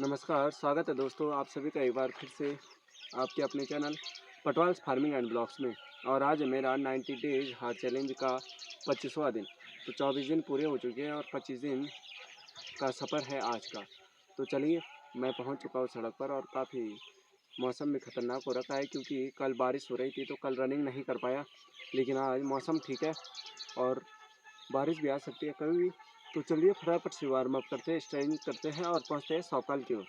नमस्कार, स्वागत है दोस्तों आप सभी का एक बार फिर से आपके अपने चैनल पटवाल्स फार्मिंग एंड ब्लॉग्स में। और आज है मेरा 90 डेज हार्ड चैलेंज का 25वां दिन। तो 24 दिन पूरे हो चुके हैं और 25 दिन का सफ़र है आज का। तो चलिए, मैं पहुंच चुका हूं सड़क पर और काफ़ी मौसम भी ख़तरनाक हो रखा है क्योंकि कल बारिश हो रही थी तो कल रनिंग नहीं कर पाया, लेकिन आज मौसम ठीक है और बारिश भी आ सकती है कभी भी। तो चलिए फटाफट से वार्म अप करते हैं, स्ट्रेचिंग करते हैं और पहुंचते हैं सौपाल की ओर।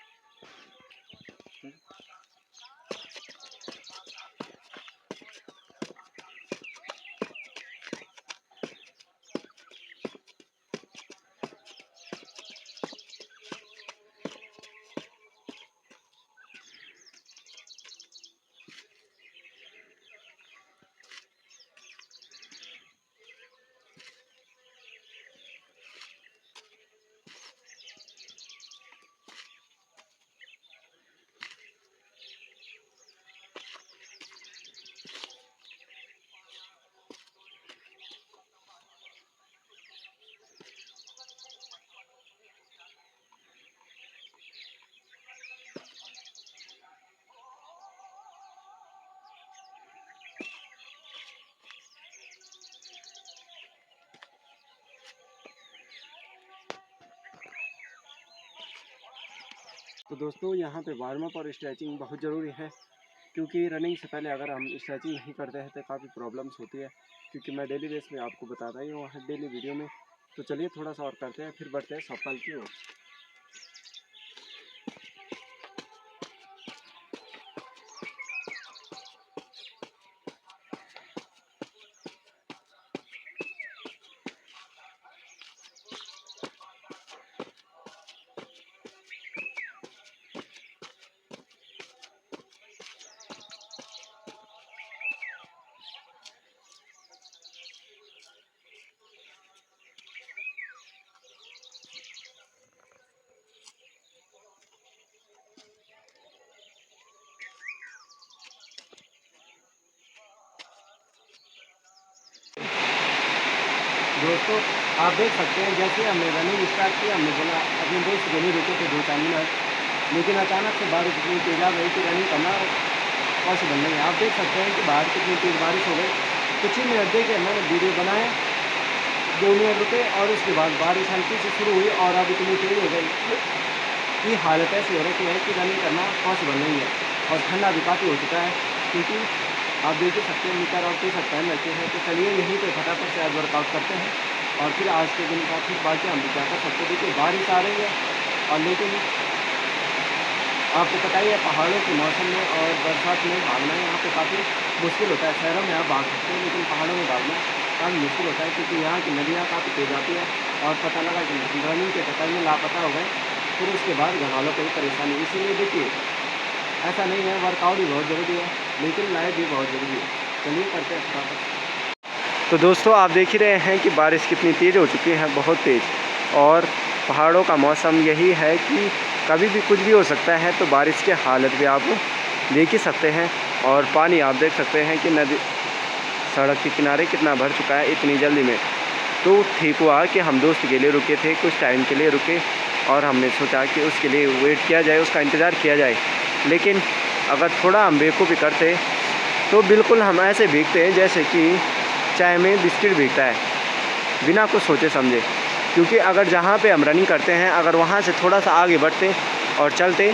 तो दोस्तों, यहाँ पे वार्म अप और स्ट्रेचिंग बहुत ज़रूरी है क्योंकि रनिंग से पहले अगर हम स्ट्रेचिंग नहीं करते हैं तो काफ़ी प्रॉब्लम्स होती है। क्योंकि मैं डेली बेस में आपको बताता ही हूँ हर डेली वीडियो में। तो चलिए थोड़ा सा और करते हैं, फिर बढ़ते हैं सौपाल की ओर। दोस्तों, आप देख सकते हैं जैसे हमने रनिंग स्टार्ट की, हमने बोला अपने दोस्त के लिए रुके थे 2-4 मिनट, लेकिन अचानक से बारिश इतनी तेज आ गई कि रनिंग करना पॉसिबल नहीं है। आप देख सकते हैं कि बाहर कितनी तेज़ बारिश हो गई। कुछ ही मिनट देखिए मैंने वीडियो बनाया, 2 मिनट रुके और उसके बाद बारिश हल्की से शुरू हुई और अब इतनी तेज़ हो गई कि हालत ऐसी हो रही है कि रनिंग करना पॉसिबल नहीं है। और ठंडा भी काफ़ी हो चुका है क्योंकि आप देख ही सकते हैं मीटर और टी-शर्ट पहन रखे हैं। तो चलिए यहीं पे फटाफट से आज वर्कआउट करते हैं और फिर आज के दिन का फिर बाकी हम क्या कर सकते हैं। देखिए बारिश आ रही है और लेकिन आपको पता ही है पहाड़ों के मौसम में और बरसात में भागना यहाँ पे काफ़ी मुश्किल होता है। शहरों में आप भाग सकते हैं लेकिन पहाड़ों में भागना काफ़ी मुश्किल होता है क्योंकि यहाँ की नदियाँ काफ़ी तेज आती है। और पता लगा कि रनिंग के चक्कर में लापता हो गए, फिर उसके बाद घर वालों को भी परेशानी। इसीलिए देखिए ऐसा नहीं है, वर्कआउट भी बहुत ज़रूरी है लेकिन लाइफ भी बहुत ज़रूरी है। चलिए करते हैं फटाफट। तो दोस्तों, आप देख ही रहे हैं कि बारिश कितनी तेज़ हो चुकी है, बहुत तेज़। और पहाड़ों का मौसम यही है कि कभी भी कुछ भी हो सकता है। तो बारिश की हालत भी आप देख ही सकते हैं। और पानी आप देख सकते हैं कि नदी सड़क के किनारे कितना भर चुका है इतनी जल्दी में। तो ठीक हुआ कि हम दोस्त के लिए रुके थे, कुछ टाइम के लिए रुके और हमने सोचा कि उसके लिए वेट किया जाए, उसका इंतज़ार किया जाए। लेकिन अगर थोड़ा हम बेवकूफ़ी करते तो बिल्कुल हम ऐसे भीगते हैं जैसे कि चाय में बिस्किट भीगता है, बिना कुछ सोचे समझे। क्योंकि अगर जहाँ पे हम रनिंग करते हैं अगर वहाँ से थोड़ा सा आगे बढ़ते और चलते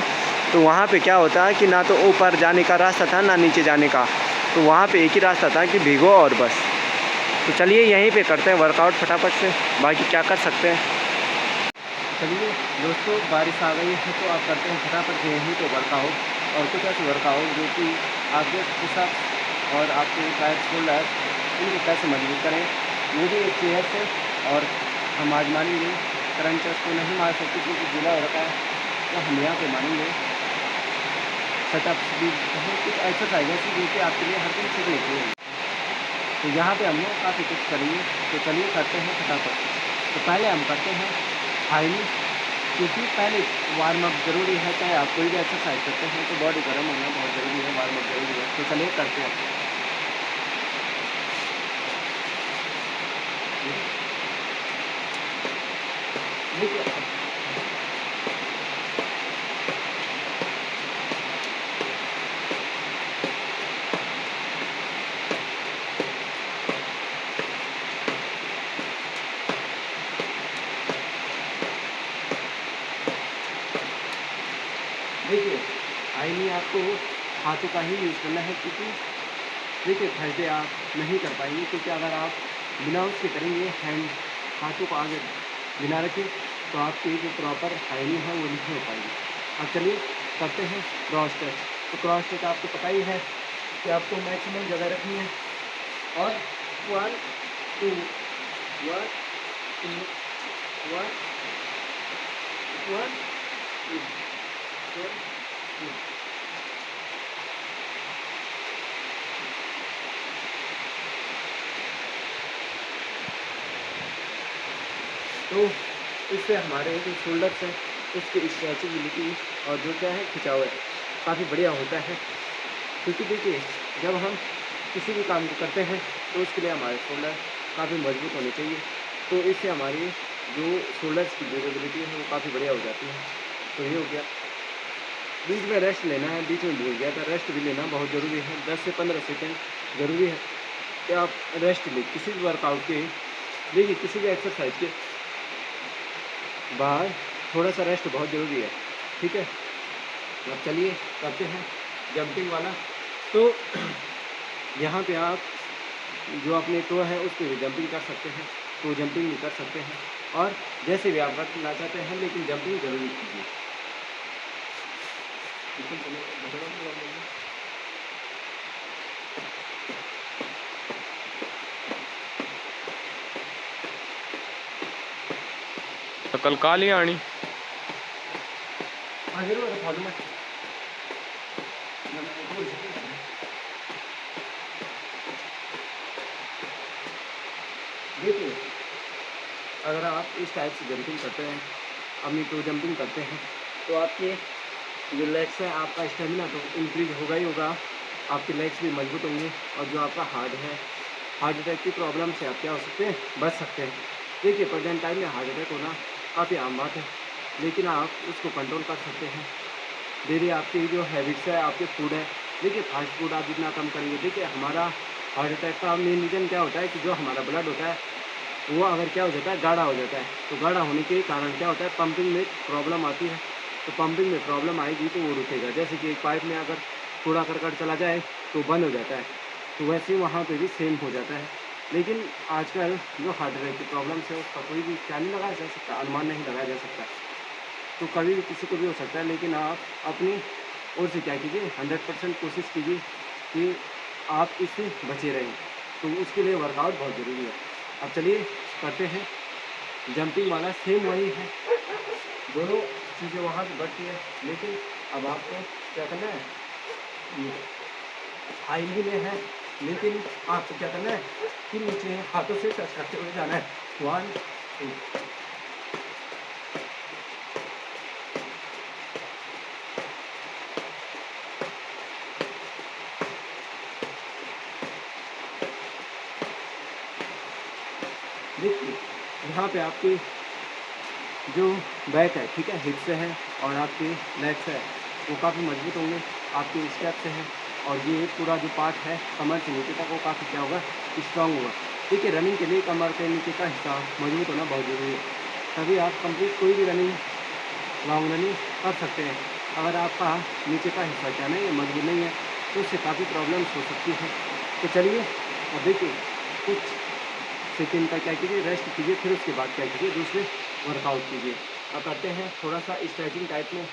तो वहाँ पे क्या होता है कि ना तो ऊपर जाने का रास्ता था ना नीचे जाने का। तो वहाँ पे एक ही रास्ता था कि भीगो और बस। तो चलिए यहीं पे करते हैं वर्कआउट फटाफट से, बाकी क्या कर सकते हैं। चलिए दोस्तों, बारिश आ गई है तो आप करते हैं फटाफट से यहीं पे वर्कआउट। और कुछ ऐसे वर्कआउट जो कि आपके पुशअप्स और आपके ट्राइसेप्स शोल्डर इनको कैसे मजबूत करें, वो भी एक चेयर से। और हम आज मानेंगे क्रंचेस को नहीं मार सकते क्योंकि गीला हो रखा है, तो हम यहाँ पे मानेंगे सेटअप्स भी बहुत कुछ एक्सरसाइज ऐसी जो कि आपके लिए हर दिन सीखने की है। तो यहाँ पे हम लोग काफ़ी कुछ करेंगे। तो चलिए करते हैं फटाफट। तो पहले हम करते हैं हाई नी, क्योंकि पहले वार्म अप ज़रूरी है। चाहे आप कोई भी एक्सरसाइज करते हैं तो बॉडी गर्म होना बहुत ज़रूरी है, वार्म अप ज़रूरी है। तो चलिए करते हैं। देखिए देखिए हाई नी आपको हाथों का ही यूज़ करना है, क्योंकि देखिए थर्सडे आप नहीं कर पाएंगे, क्योंकि अगर आप बिना उसके करेंगे हैंड हाथों को आगे बिना रखे तो आपकी जो प्रॉपर हाइनी है वो नहीं हो पाएगी। अब चलिए करते हैं क्रॉस स्ट्रेच। तो क्रॉस स्ट्रेच आपको पता ही है कि आपको मैक्सिमम जगह रखनी है और 1 2 1 2 1 1 2 1 2। तो इससे हमारे जो शोल्डर्स हैं उसकी स्ट्रेचेबिलिटी और जो क्या है खिंचाव है काफ़ी बढ़िया होता है। क्योंकि देखिए जब हम किसी भी काम को करते हैं तो उसके लिए हमारे शोल्डर काफ़ी मजबूत होने चाहिए। तो इससे हमारी जो शोल्डर्स की ड्यूरेबिलिटी है वो काफ़ी बढ़िया हो जाती है। तो ये हो गया। बीच में रेस्ट लेना है, बीच में भूल गया था, रेस्ट भी लेना बहुत ज़रूरी है। 10 से 15 सेकेंड ज़रूरी है कि आप रेस्ट लें किसी भी वर्कआउट के। देखिए किसी भी एक्सरसाइज के बाद थोड़ा सा रेस्ट बहुत ज़रूरी है, ठीक है। अब चलिए करते हैं जंपिंग वाला। तो यहाँ पे आप जो अपने टो है उस पर भी जंपिंग कर सकते हैं, तो जंपिंग भी कर सकते हैं और जैसे भी आप करना चाहते हैं, लेकिन जंपिंग ज़रूर कीजिए। तो कल काली आनी हाँ जरूर फॉलो में देखिए अगर आप इस टाइप से जंपिंग करते हैं, अपनी टो जंपिंग करते हैं, तो आपके जो लेग्स है आपका स्टेमिना तो इंक्रीज होगा ही होगा, आपके लेग्स भी मजबूत होंगे और जो आपका हार्ट है, हार्ट अटैक की प्रॉब्लम से आप क्या हो सकते हैं, बच सकते हैं। देखिए प्रेजेंट टाइम में हार्ट अटैक होना काफ़ी आम बात है, लेकिन आप उसको कंट्रोल कर सकते हैं। डेली आपकी जो हैबिट्स है, आपके फूड है, देखिए फास्ट फूड आप जितना कम करेंगे। देखिए हमारा हार्ट अटैक का मेन रीज़न क्या होता है कि जो हमारा ब्लड होता है वो अगर क्या हो जाता है, गाढ़ा हो जाता है। तो गाढ़ा होने के कारण क्या होता है, पंपिंग में प्रॉब्लम आती है। तो पंपिंग में प्रॉब्लम आएगी तो वो रुकेगा। जैसे कि एक पाइप में अगर कूड़ा करकट चला जाए तो बंद हो जाता है, तो वैसे ही वहाँ पे भी सेम हो जाता है। लेकिन आजकल जो हार्ट अटैक की प्रॉब्लम है उसका कोई भी क्या नहीं लगाया जा सकता, अनुमान नहीं लगाया जा सकता। तो कभी भी किसी को भी हो सकता है, लेकिन आप अपनी ओर से क्या कीजिए, 100% कोशिश कीजिए कि आप इससे बचे रहें। तो उसके लिए वर्कआउट बहुत ज़रूरी है। अब चलिए करते हैं जंपिंग वाला, सेम वही है, दोनों चीज़ें वहाँ पे बढ़ती है, लेकिन अब आपको क्या करना है, हाई भी में है, लेकिन आपको क्या करना है कि नीचे हाथों से टच करते हुए जाना है। 1 2। देखिए यहाँ पे आपकी जो बैक है, ठीक है, हिप से है और आपके लेग्स है वो काफ़ी मजबूत होंगे, आपके स्टेप से है। और ये पूरा जो पार्ट है कमर से नीचे तक वो काफ़ी क्या होगा, स्ट्रांग होगा। देखिए रनिंग के लिए कमर के नीचे का हिस्सा मजबूत होना बहुत ज़रूरी है, तभी आप कंप्लीट कोई भी रनिंग, लॉन्ग रनिंग कर सकते हैं। अगर आपका नीचे का हिस्सा क्या नहीं है, मजबूत नहीं है, तो उससे काफ़ी प्रॉब्लम्स हो सकती है। तो चलिए अब देखिए कुछ सेकेंड का क्या कीजिए, रेस्ट कीजिए, फिर उसके बाद क्या कीजिए, दूसरे वर्कआउट कीजिए। अब करते हैं थोड़ा सा स्ट्रेचिंग टाइप में।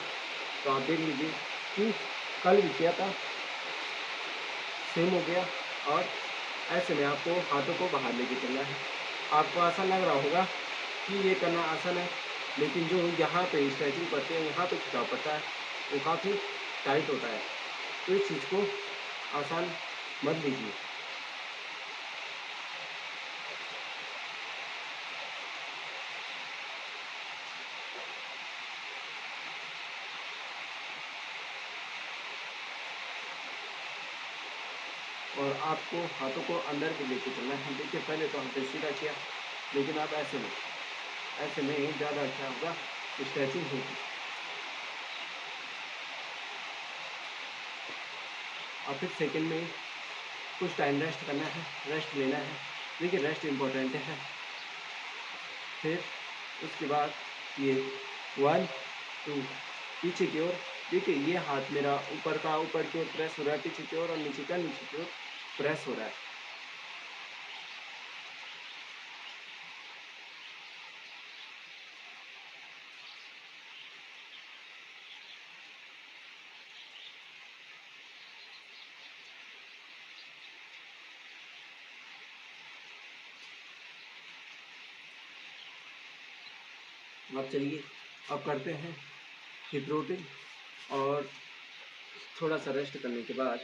तो आप देख लीजिए कि कल भी किया था, सेम हो गया। और ऐसे में आपको हाथों को बाहर लेके चलना है। आपको आसान लग रहा होगा कि ये करना आसान है, लेकिन जो यहाँ पे स्ट्रेचिंग करते हैं, यहाँ पे खिंचाव पड़ता है, वो काफ़ी टाइट होता है। तो इस चीज़ को आसान मत लीजिए। और आपको हाथों को अंदर भी लेके चलना है। देखिए पहले तो हमने सीधा किया, लेकिन आप ऐसे में ज़्यादा अच्छा होगा, स्ट्रेचिंग होगी। और फिर सेकंड में कुछ टाइम रेस्ट करना है, रेस्ट लेना है। देखिए रेस्ट इम्पोर्टेंट है। फिर उसके बाद ये 1 2 पीछे की ओर देखिए ये हाथ मेरा ऊपर का ऊपर की ओर प्रेस हो रहा है पीछे की ओर, और नीचे का नीचे की ओर प्रेस हो रहा है। अब चलिए अब करते हैं हिप रोटिंग, और थोड़ा सा रेस्ट करने के बाद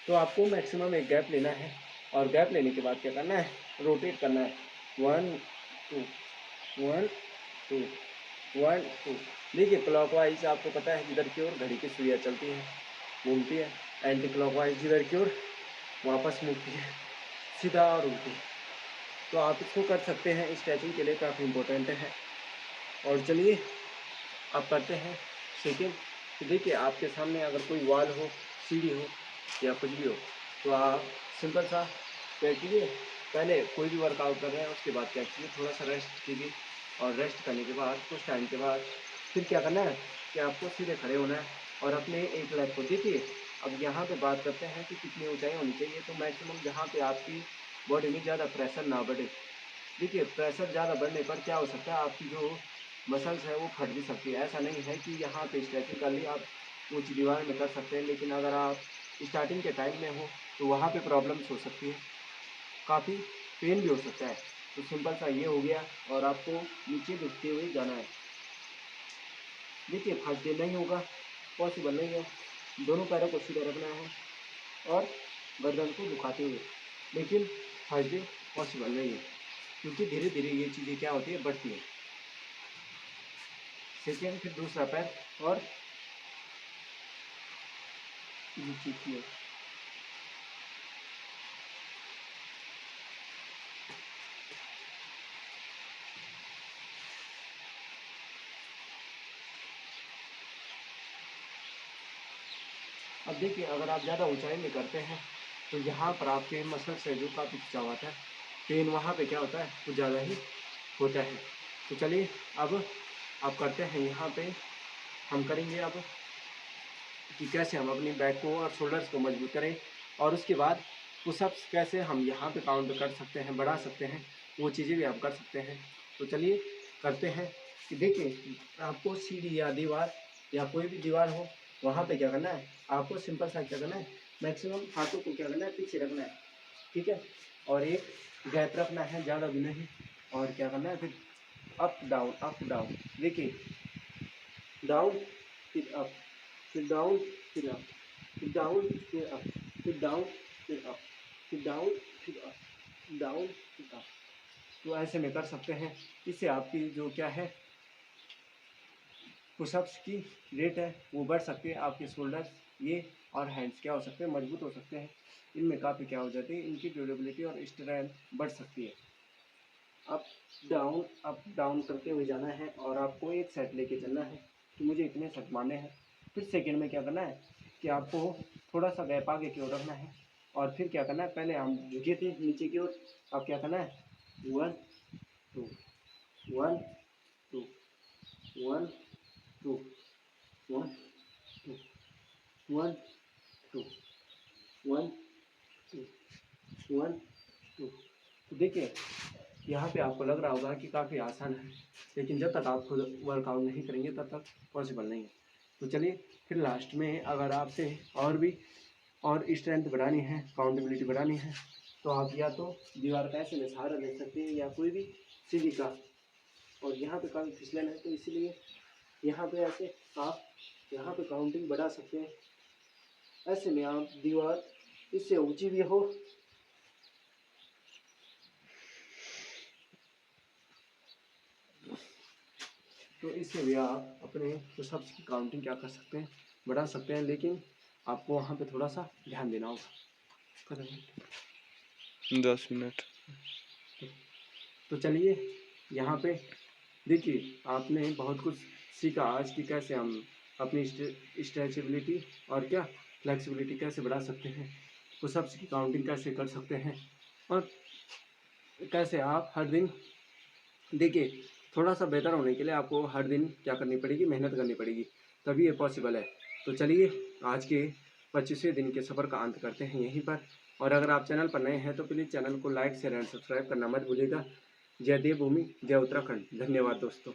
तो आपको मैक्सिमम एक गैप लेना है, और गैप लेने के बाद क्या करना है, रोटेट करना है। 1 2 1 2 1 2। देखिए क्लॉकवाइज आपको पता है जिधर की ओर घड़ी की सुइयाँ चलती हैं घूमती है, एंटी क्लॉकवाइज जिधर की ओर वापस मुड़ती है, सीधा और उल्टी। तो आप इसको कर सकते हैं, स्ट्रेचिंग के लिए काफ़ी इम्पोर्टेंट है। और चलिए अब करते हैं सेकेंड। तो देखिए आपके सामने अगर कोई वॉल हो, सीढ़ी हो या कुछ भी हो, तो आप सिंपल सा क्या कीजिए, पहले कोई भी वर्कआउट कर रहे हैं उसके बाद क्या कीजिए, थोड़ा सा रेस्ट कीजिए, और रेस्ट करने के बाद कुछ टाइम के बाद फिर क्या करना है कि आपको सीधे खड़े होना है, और अपने एक लेग को देखिए। अब यहाँ पे बात करते हैं कि कितनी ऊंचाई होनी चाहिए, तो मैक्सिमम जहाँ पे आपकी बॉडी में ज़्यादा प्रेशर ना बढ़े। देखिए प्रेशर ज़्यादा बढ़ने पर क्या हो सकता है, आपकी जो मसल्स है वो फट भी सकती है। ऐसा नहीं है कि यहाँ पे स्ट्रेचिंग कर ली आप ऊंची दीवार में कर सकते हैं, लेकिन अगर आप स्टार्टिंग के टाइम में हो तो वहाँ पे प्रॉब्लम्स हो सकती है, काफ़ी पेन भी हो सकता है। तो सिंपल सा ये हो गया, और आपको नीचे झुकते हुए जाना है। देखिए फर्स्ट डे नहीं होगा, पॉसिबल नहीं है। दोनों पैरों को सीधा रखना है और गर्दन को झुकाते हुए, लेकिन फर्स्ट डे पॉसिबल नहीं है, क्योंकि धीरे धीरे ये चीज़ें क्या होती है, बढ़ती है। सेकेंड, फिर दूसरा पैर और नीचे की ओर। अब देखिए अगर आप ज़्यादा ऊंचाई में करते हैं तो यहाँ पर आपके मसल से जो काफ़ी खिंचावट है, पेन वहाँ पे क्या होता है, कुछ ज़्यादा ही होता है। तो चलिए अब आप करते हैं, यहाँ पे हम करेंगे अब कि कैसे हम अपनी बैक को और शोल्डर्स को मजबूत करें, और उसके बाद पुशअप्स कैसे हम यहाँ पे काउंट कर सकते हैं, बढ़ा सकते हैं, वो चीज़ें भी आप कर सकते हैं। तो चलिए करते हैं कि देखिए आपको सीढ़ी या दीवार या कोई भी दीवार हो, वहाँ पे क्या करना है, आपको सिंपल सा क्या करना है, मैक्सिमम हाथों को क्या करना है, पीछे रखना है, ठीक है, और एक गैप रखना है, ज़्यादा भी नहीं। और क्या करना है, फिर अप डाउन, देखिए डाउन फिर अप, फिर डाउन फिर अप, फिर डाउन फिर अप, फिर डाउन फिर अप, फिर डाउन फिर अप, डाउन फिर अप। तो ऐसे में कर सकते हैं। इससे आपकी जो क्या है, पुशअप्स की रेट है वो बढ़ सकती है। आपके शोल्डर्स ये और हैंड्स क्या हो सकते हैं, मजबूत हो सकते हैं। इनमें काफ़ी क्या हो जाती है, इनकी ड्यूरेबिलिटी और स्ट्रेंथ बढ़ सकती है। अप डाउन करते हुए जाना है, और आपको एक सेट लेके चलना है। तो मुझे इतने सेट मारने हैं। फिर सेकेंड में क्या करना है कि आपको थोड़ा सा गैप आगे की ओर रखना है, और फिर क्या करना है, पहले हम झुके थे नीचे की ओर, अब क्या करना है, 1 2 1 2 1 2 1 2 1 2 1 2 1 2। तो देखिए यहाँ पे आपको लग रहा होगा कि काफ़ी आसान है, लेकिन जब तक आप खुद वर्कआउट नहीं करेंगे तब तक पॉसिबल नहीं है। तो चलिए फिर लास्ट में अगर आपसे और भी और स्ट्रेंथ बढ़ानी है, काउंटेबिलिटी बढ़ानी है, तो आप या तो दीवार का ऐसे में सहारा ले सकते हैं, या कोई भी सीढ़ी का। और यहाँ पे काफ़ी फिसलन है, तो इसीलिए यहाँ पे ऐसे आप यहाँ पे काउंटिंग बढ़ा सकते हैं। ऐसे में आप दीवार इससे ऊंची भी हो, तो इससे भी आप अपने पुशअप्स की काउंटिंग क्या कर सकते हैं, बढ़ा सकते हैं, लेकिन आपको वहाँ पे थोड़ा सा ध्यान देना होगा। 10 मिनट। तो चलिए यहाँ पे देखिए आपने बहुत कुछ सीखा आज की, कैसे हम अपनी स्ट्रेचेबिलिटी और क्या फ्लेक्सिबिलिटी कैसे बढ़ा सकते हैं, पुशअप्स की काउंटिंग कैसे कर सकते हैं, और कैसे आप हर दिन देखिए थोड़ा सा बेहतर होने के लिए आपको हर दिन क्या करनी पड़ेगी, मेहनत करनी पड़ेगी, तभी ये पॉसिबल है। तो चलिए आज के 25वें दिन के सफ़र का अंत करते हैं यहीं पर। और अगर आप चैनल पर नए हैं तो प्लीज़ चैनल को लाइक शेयर एंड सब्सक्राइब करना मत भूलिएगा। जय देवभूमि, जय उत्तराखंड। धन्यवाद दोस्तों।